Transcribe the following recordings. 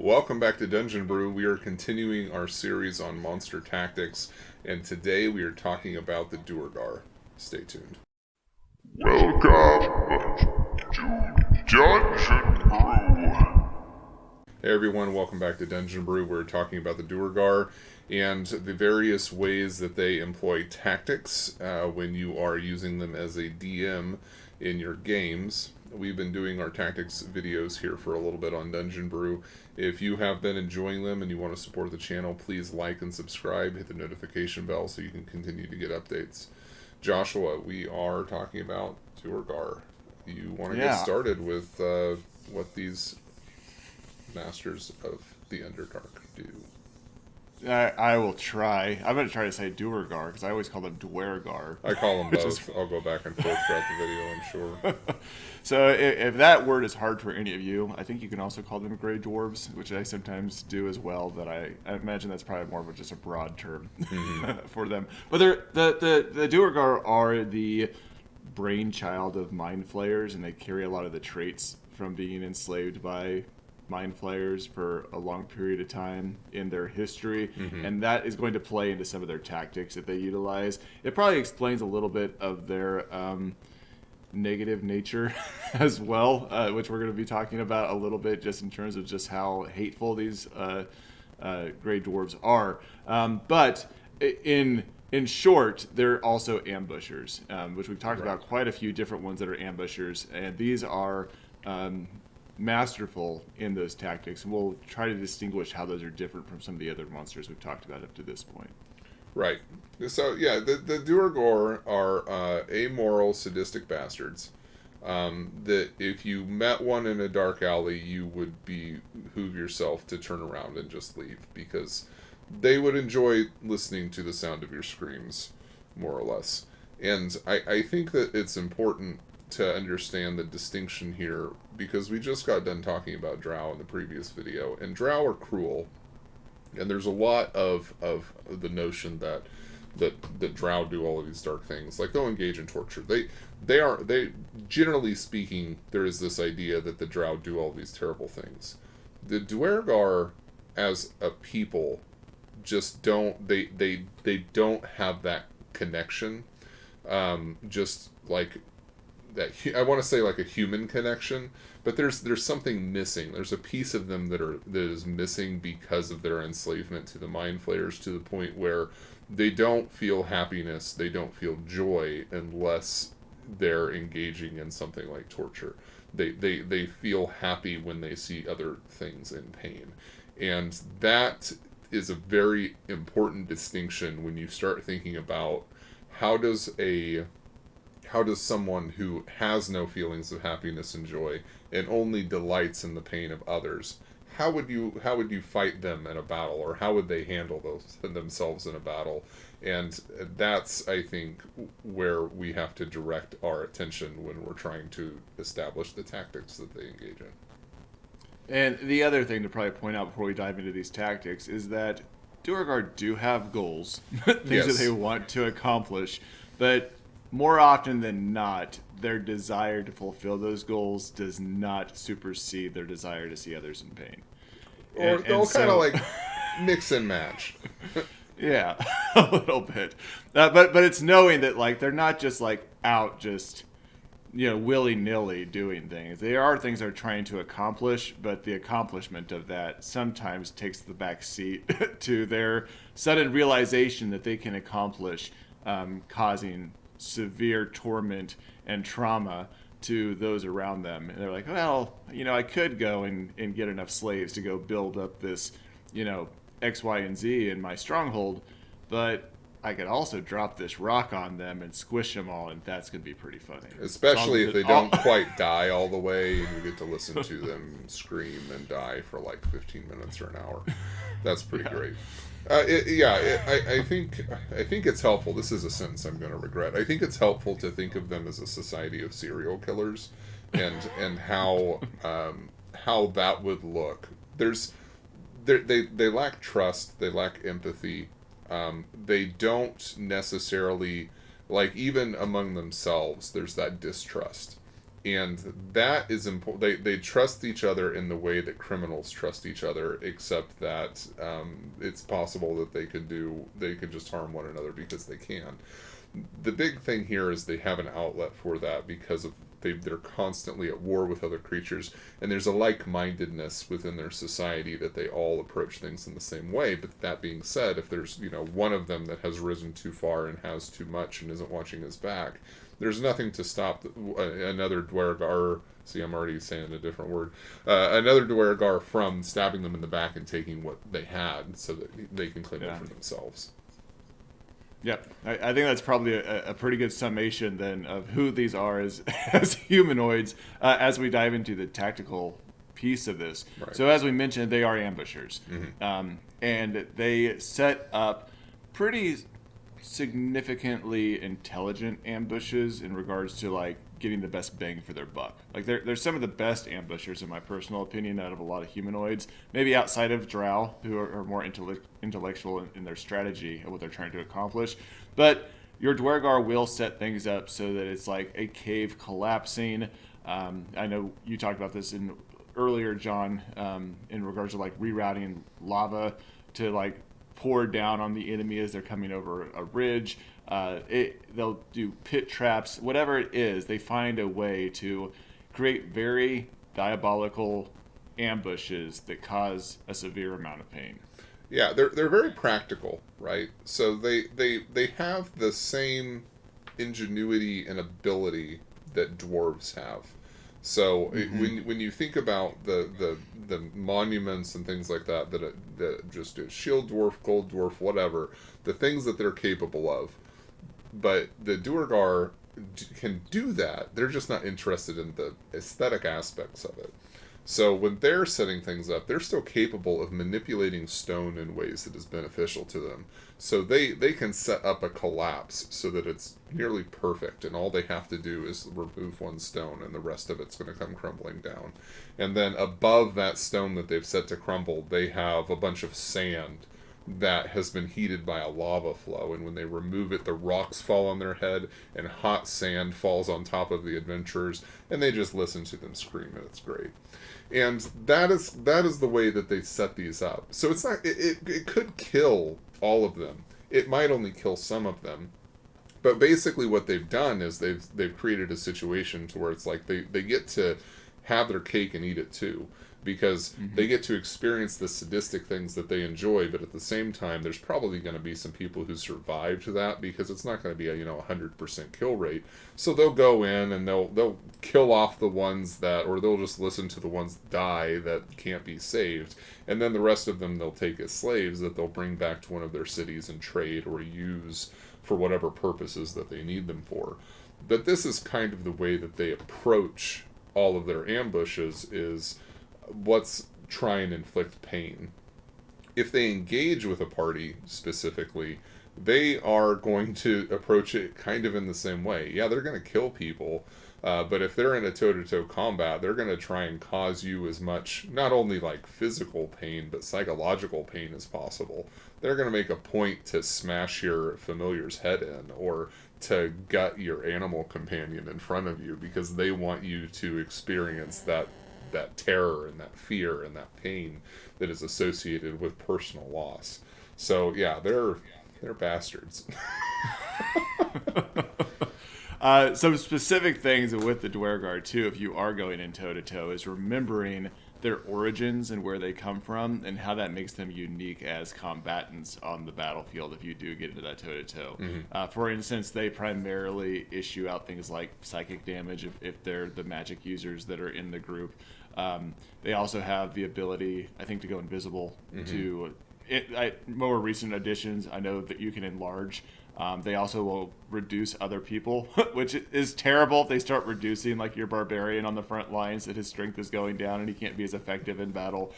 Welcome back to Dungeon Brew. We are continuing our series on monster tactics, and today we are talking about the Duergar. Stay tuned. Welcome to Dungeon Brew. Hey everyone, welcome back to Dungeon Brew. We're talking about the Duergar and the various ways that they employ tactics when you are using them as a DM in your games. We've been doing our tactics videos here for a little bit on Dungeon Brew. If you have been enjoying them and you want to support the channel, please like and subscribe, hit the notification bell so you can continue to get updates. Joshua, we are talking about Duergar. You want to get started with what these Masters of the Underdark do? I will try. I'm going to try to say Duergar because I always call them Duergar. I call them both. I'll go back and forth throughout the video, I'm sure. So if that word is hard for any of you, I think you can also call them Grey Dwarves, which I sometimes do as well. That I imagine that's probably more of just a broad term for them. But the Duergar are the brainchild of mind flayers, and they carry a lot of the traits from being enslaved by mind flayers for a long period of time in their history, and that is going to play into some of their tactics that they utilize. It probably explains a little bit of their negative nature as well, which we're going to be talking about a little bit, just in terms of just how hateful these Grey Dwarves are. But in short, they're also ambushers, which we've talked about quite a few different ones that are ambushers, and these are masterful in those tactics, and we'll try to distinguish how those are different from some of the other monsters we've talked about up to this point. Right. So, yeah, the Duergar are amoral, sadistic bastards. That if you met one in a dark alley, you would behoove yourself to turn around and just leave, because they would enjoy listening to the sound of your screams, more or less. And I think that it's important to understand the distinction here, because we just got done talking about drow in the previous video, and drow are cruel, and there's a lot of the notion that drow do all of these dark things, like they'll engage in torture. They generally speaking, there is this idea that the drow do all these terrible things. The Duergar as a people just don't they don't have that connection, just like that. I want to say like a human connection, but there's something missing. There's a piece of them that is missing because of their enslavement to the mind flayers, to the point where they don't feel happiness, they don't feel joy unless they're engaging in something like torture. They feel happy when they see other things in pain, and that is a very important distinction when you start thinking about how does someone who has no feelings of happiness and joy and only delights in the pain of others, how would you fight them in a battle, or how would they handle themselves in a battle? And that's, I think, where we have to direct our attention when we're trying to establish the tactics that they engage in. And the other thing to probably point out before we dive into these tactics is that Duergar do have goals, things that they want to accomplish, but more often than not, their desire to fulfill those goals does not supersede their desire to see others in pain. Or they'll kind of like mix and match. Yeah, a little bit. But it's knowing that like they're not just like out just willy-nilly doing things. There are things they're trying to accomplish, but the accomplishment of that sometimes takes the back seat to their sudden realization that they can accomplish causing severe torment and trauma to those around them. And they're like, well, I could go and get enough slaves to go build up this, X, Y, and Z in my stronghold, but I could also drop this rock on them and squish them all, and that's going to be pretty funny. Especially if they don't quite die all the way, and you get to listen to them scream and die for like 15 minutes or an hour. That's pretty great. I think it's helpful. This is a sentence I'm going to regret. I think it's helpful to think of them as a society of serial killers, and how that would look. They lack trust. They lack empathy. They don't necessarily, like, even among themselves, there's that distrust. And that is important. They trust each other in the way that criminals trust each other, except that it's possible that they could just harm one another because they can. The big thing here is they have an outlet for that because of they're constantly at war with other creatures, and there's a like-mindedness within their society that they all approach things in the same way. But that being said, if there's one of them that has risen too far and has too much and isn't watching his back, there's nothing to stop another Duergar. See, I'm already saying a different word. Another Duergar from stabbing them in the back and taking what they had, so that they can claim it for themselves. Yeah, I think that's probably a pretty good summation then of who these are as humanoids as we dive into the tactical piece of this. Right. So as we mentioned, they are ambushers. And they set up pretty significantly intelligent ambushes in regards to like getting the best bang for their buck. Like they're some of the best ambushers in my personal opinion out of a lot of humanoids, maybe outside of Drow, who are more intellectual in their strategy of what they're trying to accomplish. But your Duergar will set things up so that it's like a cave collapsing. I know you talked about this earlier, John, in regards to like rerouting lava to like pour down on the enemy as they're coming over a ridge. They'll do pit traps, whatever it is. They find a way to create very diabolical ambushes that cause a severe amount of pain. Yeah, they're very practical, right? So they have the same ingenuity and ability that dwarves have. So when you think about the monuments and things like that just do shield dwarf, gold dwarf, whatever, the things that they're capable of, but the Duergar can do that. They're just not interested in the aesthetic aspects of it. So when they're setting things up, they're still capable of manipulating stone in ways that is beneficial to them. So they can set up a collapse so that it's nearly perfect, and all they have to do is remove one stone, and the rest of it's going to come crumbling down. And then above that stone that they've set to crumble, they have a bunch of sand that has been heated by a lava flow, and when they remove it, the rocks fall on their head, and hot sand falls on top of the adventurers, and they just listen to them scream, and it's great. And that is the way that they set these up. So it's not it could kill all of them. It might only kill some of them. But basically what they've done is they've created a situation to where it's like they get to have their cake and eat it too. Because they get to experience the sadistic things that they enjoy, but at the same time, there's probably going to be some people who survive to that, because it's not going to be a 100% kill rate. So they'll go in and they'll kill off the ones that, or they'll just listen to the ones that die that can't be saved, and then the rest of them they'll take as slaves that they'll bring back to one of their cities and trade or use for whatever purposes that they need them for. But this is kind of the way that they approach all of their ambushes, is let's try and inflict pain. If they engage with a party specifically, they are going to approach it kind of in the same way. Yeah, they're going to kill people, but if they're in a toe-to-toe combat, they're going to try and cause you as much, not only like physical pain, but psychological pain as possible. They're going to make a point to smash your familiar's head in, or to gut your animal companion in front of you, because they want you to experience that terror and that fear and that pain that is associated with personal loss. So yeah, they're bastards. Some specific things with the Duergar too, if you are going in toe to toe, is remembering their origins and where they come from, and how that makes them unique as combatants on the battlefield if you do get into that toe to toe. For instance, they primarily issue out things like psychic damage if they're the magic users that are in the group. They also have the ability, I think, to go invisible. More recent additions, I know that you can enlarge. They also will reduce other people, which is terrible if they start reducing like your barbarian on the front lines, that his strength is going down and he can't be as effective in battle.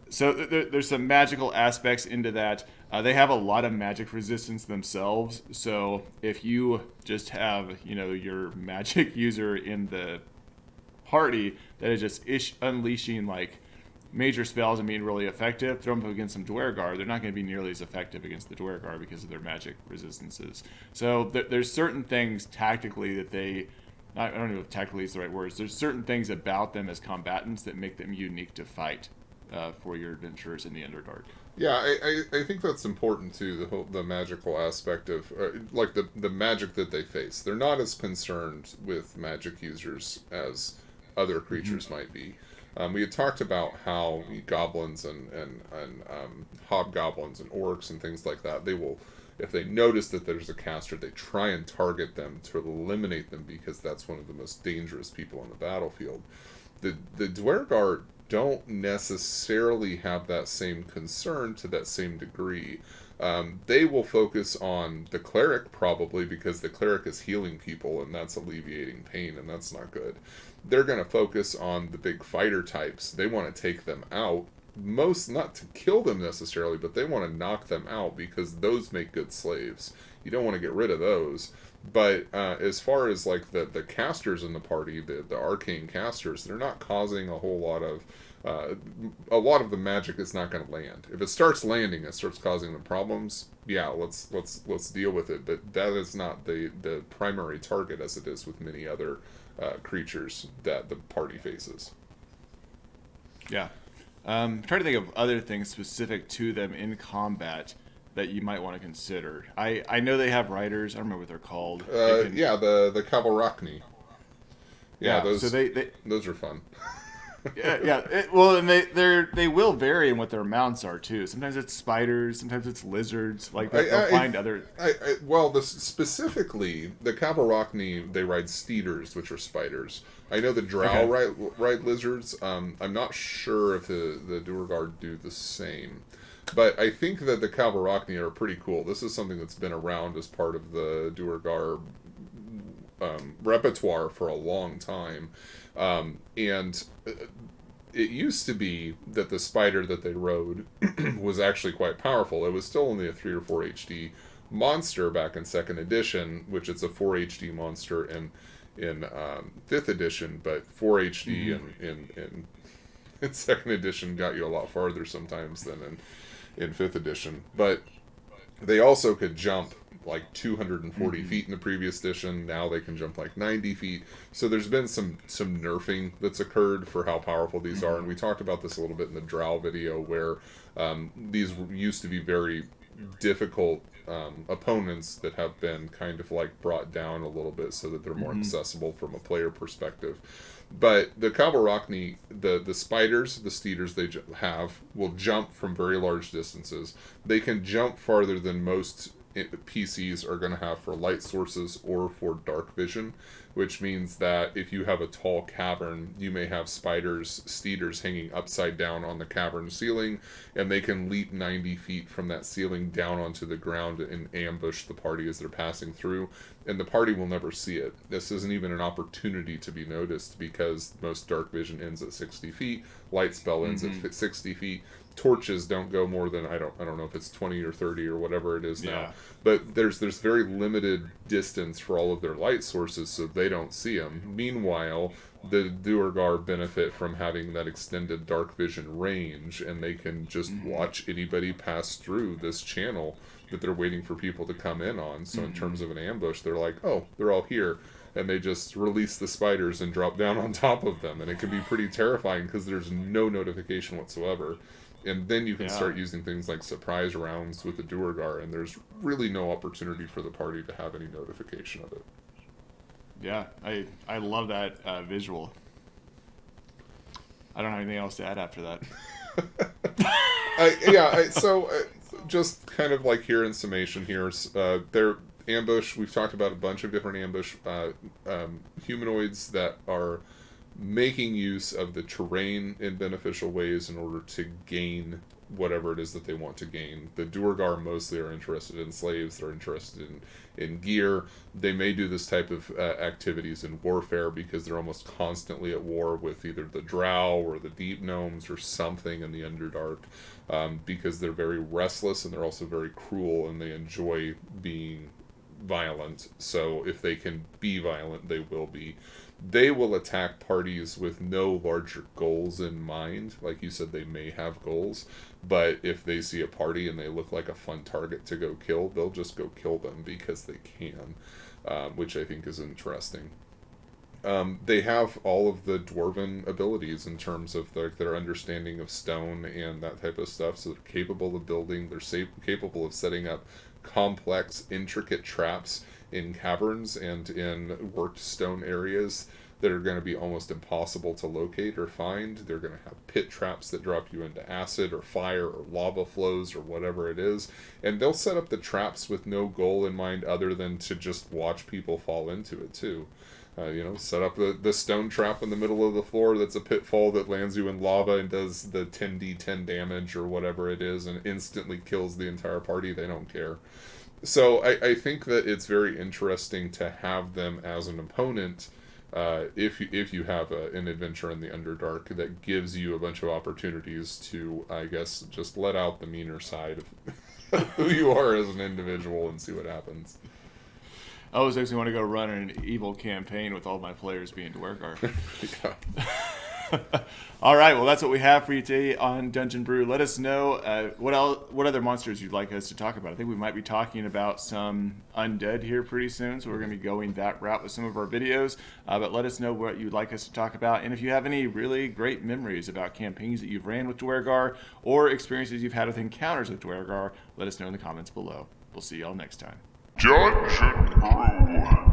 So there's some magical aspects into that. They have a lot of magic resistance themselves. So if you just have, your magic user in the party that is just unleashing like major spells and being really effective, throw them up against some Duergar, they're not going to be nearly as effective against the Duergar because of their magic resistances. So there's certain things tactically that they I don't know if tactically is the right words. There's certain things about them as combatants that make them unique to fight for your adventurers in the Underdark. Yeah, I think that's important too. The magical aspect of like the magic that they face. They're not as concerned with magic users as other creatures might be. We had talked about how goblins and hobgoblins and orcs and things like that. They will, if they notice that there's a caster, they try and target them to eliminate them because that's one of the most dangerous people on the battlefield. The Duergar don't necessarily have that same concern to that same degree. They will focus on the cleric probably because the cleric is healing people and that's alleviating pain, and that's not good. They're going to focus on the big fighter types. They want to take them out. Most, not to kill them necessarily, but they want to knock them out because those make good slaves. You don't want to get rid of those. But as far as like the casters in the party, the arcane casters, they're not causing a whole lot of a lot of the magic is not going to land. If it starts landing, it starts causing the problems. Yeah, let's deal with it. But that is not the primary target as it is with many other creatures that the party faces. Yeah. Trying to think of other things specific to them in combat that you might want to consider. I know they have riders. I don't remember what they're called. Yeah, the 𝐃𝐨𝐬𝐤𝐞. Yeah, those so those are fun. Well, and they will vary in what their mounts are too. Sometimes it's spiders, sometimes it's lizards. Like they'll find other. Specifically the 𝐃𝐨𝐬𝐤𝐞, they ride steeders, which are spiders. I know the drow ride lizards. I'm not sure if the Duergar do the same. But I think that the 𝐃𝐨𝐬𝐤𝐞 are pretty cool. This is something that's been around as part of the Duergar repertoire for a long time. And it used to be that the spider that they rode was actually quite powerful. It was still only a 3 or 4 HD monster back in 2nd edition, which it's a 4 HD monster in 5th edition, but 4 HD in 2nd edition got you a lot farther sometimes than in 5th edition. But they also could jump like 240 feet in the previous edition. Now they can jump like 90 feet. So there's been some nerfing that's occurred for how powerful these are. And we talked about this a little bit in the Drow video where these used to be very difficult opponents that have been kind of like brought down a little bit so that they're more accessible from a player perspective. But the 𝐃𝐨𝐬𝐤𝐞, the spiders, the steeders they have, will jump from very large distances. They can jump farther than most PCs are going to have for light sources or for dark vision, which means that if you have a tall cavern, you may have steeders hanging upside down on the cavern ceiling, and they can leap 90 feet from that ceiling down onto the ground and ambush the party as they're passing through, and the party will never see it. This isn't even an opportunity to be noticed because most dark vision ends at 60 feet, light spell ends at 60 feet. Torches don't go more than I don't know if it's 20 or 30 or whatever it is now, but there's very limited distance for all of their light sources, so they don't see them. Meanwhile, the Duergar benefit from having that extended dark vision range, and they can just watch anybody pass through this channel that they're waiting for people to come in on. So in terms of an ambush, they're like, oh, they're all here, and they just release the spiders and drop down on top of them, and it can be pretty terrifying because there's no notification whatsoever. And then you can start using things like surprise rounds with the Duergar, and there's really no opportunity for the party to have any notification of it. Yeah, I love that visual. I don't have anything else to add after that. So just kind of like here in summation here, their ambush, we've talked about a bunch of different ambush humanoids that are making use of the terrain in beneficial ways in order to gain whatever it is that they want to gain. The Duergar mostly are interested in slaves. They're interested in gear. They may do this type of activities in warfare because they're almost constantly at war with either the Drow or the Deep Gnomes or something in the Underdark, because they're very restless and they're also very cruel and they enjoy being violent. So if they can be violent, they will be. They will attack parties with no larger goals in mind. Like you said, they may have goals, but if they see a party and they look like a fun target to go kill, they'll just go kill them because they can, which I think is interesting. they have all of the dwarven abilities in terms of their understanding of stone and that type of stuff. So they're capable of building. They're capable of setting up complex, intricate traps in caverns and in worked stone areas that are going to be almost impossible to locate or find. They're going to have pit traps that drop you into acid or fire or lava flows or whatever it is. And they'll set up the traps with no goal in mind other than to just watch people fall into it too. Set up the stone trap in the middle of the floor that's a pitfall that lands you in lava and does the 10d10 damage or whatever it is and instantly kills the entire party. They don't care. So I think that it's very interesting to have them as an opponent if you have an adventure in the Underdark that gives you a bunch of opportunities to, I guess, just let out the meaner side of who you are as an individual and see what happens. I always actually want to go run an evil campaign with all my players being Duergar. Yeah. All right, well, that's what we have for you today on Dungeon Brew. Let us know what other monsters you'd like us to talk about. I think we might be talking about some undead here pretty soon, so we're going to be going that route with some of our videos. But let us know what you'd like us to talk about. And if you have any really great memories about campaigns that you've ran with Duergar or experiences you've had with encounters with Duergar, let us know in the comments below. We'll see y'all next time. Dungeon Brew.